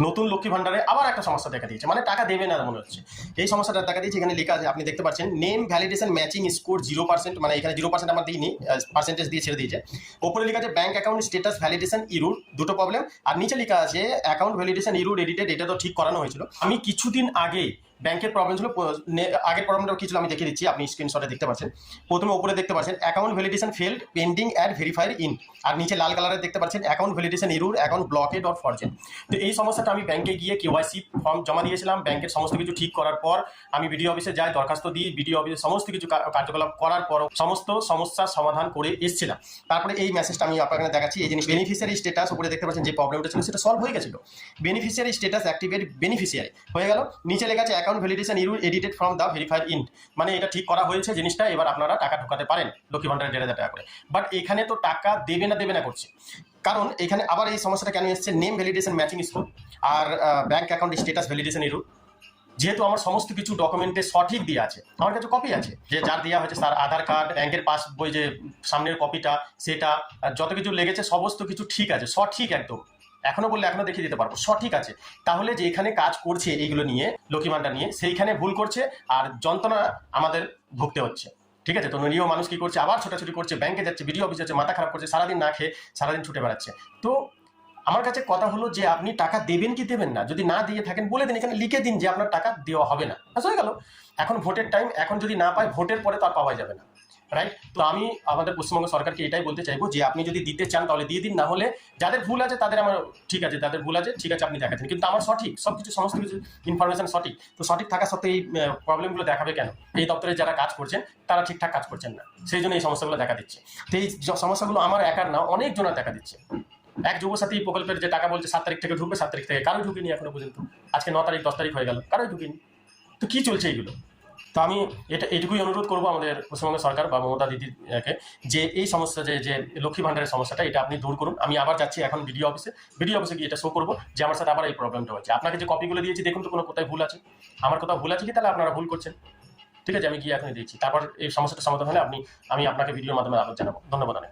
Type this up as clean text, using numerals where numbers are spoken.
নতুন লক্ষ্মী ভান্ডারে আবার একটা সমস্যা দেখা দিয়েছে, মানে টাকা দেবে না মনে হচ্ছে। এই সমস্যাটা দেখা দিয়েছে, এখানে লেখা আছে, আপনি দেখতে পাচ্ছেন নেম ভ্যালিডেশন ম্যাচিং স্কোর 0%, মানে এখানে 0% আমার দিইনি, পার্সেন্টেজ দিয়ে ছেড়ে দিয়েছে। ওপরে লেখা আছে ব্যাঙ্ক অ্যাকাউন্ট স্ট্যাটাস ভ্যালিডেশন ইরুর, দুটো প্রবলেম। আর নিচে লেখা আছে অ্যাকাউন্ট ভ্যালিডেশন ইরুর এডিটেড, এটা তো ঠিক করানো হয়েছিল। আমি কিছুদিন আগে ব্যাংকের প্রবলেম ছিল, আগের প্রবলেমটা কি ছিল আমি দেখিয়ে দিচ্ছি, আপনি স্ক্রিনশটে দেখতে পাচ্ছেন। প্রথমে উপরে দেখতে পাচ্ছেন account validation failed pending add verified in, আর নিচে লাল কালারের দেখতে পাচ্ছেন account validation error, account blocked or frozen. তো এই সমস্যাটা আমি ব্যাংকে গিয়ে কেওয়াইসি ফর্ম জমা দিয়েছিলাম, ব্যাংকের সমস্ত কিছু ঠিক করার পর আমি বিডিও অফিসে যাই, দরখাস্ত দিই, বিডিও অফিসে সমস্ত কিছু কার্যকলাপ করার পর সমস্ত সমস্যার সমাধান করে এসেছিলাম। তারপরে এই মেসেজটা আমি আপনাকে দেখাচ্ছি, এই জিনিস বেনিফিশিয়ারি স্ট্যাটাস উপরে দেখতে পাচ্ছেন, যে প্রবলেমটা ছিল সেটা সলভ হয়ে গেছিল। বেনিফিশিয়ারি স্ট্যাটাস অ্যাক্টিভেট বেনিফিশিয়ারি হয়ে গেল। নিচে লেখা আছে account validation error edited from the verified ইন্ট, মানে এটা ঠিক করা হয়েছে জিনিসটা, এবার আপনারা টাকা ঢোকাতে পারেন লক্ষ্মী ভান্ডারের 1,500 টাকা করে। বাট এখানে তো টাকা দেবে না করছে, কারণ এখানে আবার এই সমস্যাটা কেন এসছে, নেম ভ্যালিডেশন ম্যাচিং স্কোর আর ব্যাংক অ্যাকাউন্ট স্ট্যাটাস ভ্যালিডেশন ইরুর। যেহেতু আমার সমস্ত কিছু ডকুমেন্টে সঠিক দিয়ে আছে, আমার কাছে কপি আছে, যে যার দেওয়া হয়েছে তার আধার কার্ড, ব্যাংকের পাস বই যে সামনের কপিটা, সেটা যত কিছু লেগেছে সমস্ত কিছু ঠিক আছে, সঠিক একদম। এখনো বললে এখনো দেখিয়ে দিতে পারবো, সঠিক আছে। তাহলে যে এখানে কাজ করছে এইগুলো নিয়ে, লক্ষ্মী ভান্ডার নিয়ে, সেইখানে ভুল করছে আর যন্ত্রণা আমাদের ভুগতে হচ্ছে। ঠিক আছে, তো নিরীহ মানুষ কি করছে, আবার ছোটাছুটি করছে, ব্যাংকে যাচ্ছে, বিডিও অফিসে যাচ্ছে, মাথা খারাপ করছে, সারাদিন না খেয়ে সারাদিন ছুটে বেড়াচ্ছে। তো আমার কাছে কথা হলো যে আপনি টাকা দেবেন কি দেবেন না, যদি না দিয়ে থাকেন বলে দিন, এখানে লিখে দিন যে আপনার টাকা দেওয়া হবে না, হয়ে গেল। এখন ভোটের টাইম, এখন যদি না পায় ভোটের পরে তো আর পাওয়া যাবে না, রাইট? তো আমি আমাদের পশ্চিমবঙ্গ সরকারকে এটাই বলতে চাইবো যে আপনি যদি দিতে চান তাহলে দিয়ে দিন, না হলে যাদের ভুল আছে তাদের আমার ঠিক আছে, তাদের ভুল আছে ঠিক আছে আপনি দেখাচ্ছেন, কিন্তু আমার সঠিক সবকিছু, সমস্ত কিছু ইনফরমেশন সঠিক, তো সঠিক থাকা সত্ত্বেও এই প্রবলেমগুলো দেখাবে কেন? এই দপ্তরে যারা কাজ করছেন তারা ঠিকঠাক কাজ করছেন না, সেই জন্য এই সমস্যাগুলো দেখা দিচ্ছে। তো এই সমস্যাগুলো আমার একার না, অনেক জনের দেখা দিচ্ছে। এক যুবসাথী প্রকল্পের যে টাকা বলছে 7 তারিখ থেকে ঢুকবে, 7 তারিখ থেকে কারোই ঢুকেনি এখনো পর্যন্ত, আজকে 9 তারিখ 10 তারিখ হয়ে গেল, কারোই ঢুকেনি। তো কি চলছে এইগুলো? তো আমি এটুকুই অনুরোধ করবো আমাদের পশ্চিমবঙ্গ সরকার বা মমতা দিদিকে, যে এই সমস্যা যে লক্ষ্মী ভান্ডারের সমস্যাটা, এটা আপনি দূর করুন। আমি আবার যাচ্ছি এখন বিডিও অফিসে গিয়ে এটা শো করবো যে আমার সাথে আবার এই প্রবলেমটা হচ্ছে। আপনাকে যে কপিগুলো দিয়েছি দেখুন তো কোথায় ভুল আছে, আমার কোথাও ভুল আছে কি, তাহলে আপনারা ভুল করছেন। ঠিক আছে, আমি গিয়ে এখনই দিচ্ছি, তারপর এই সমস্যাটা সমাধান হলে আমি আপনাকে ভিডিওর মাধ্যমে আবার জানাবো। ধন্যবাদ অনেক।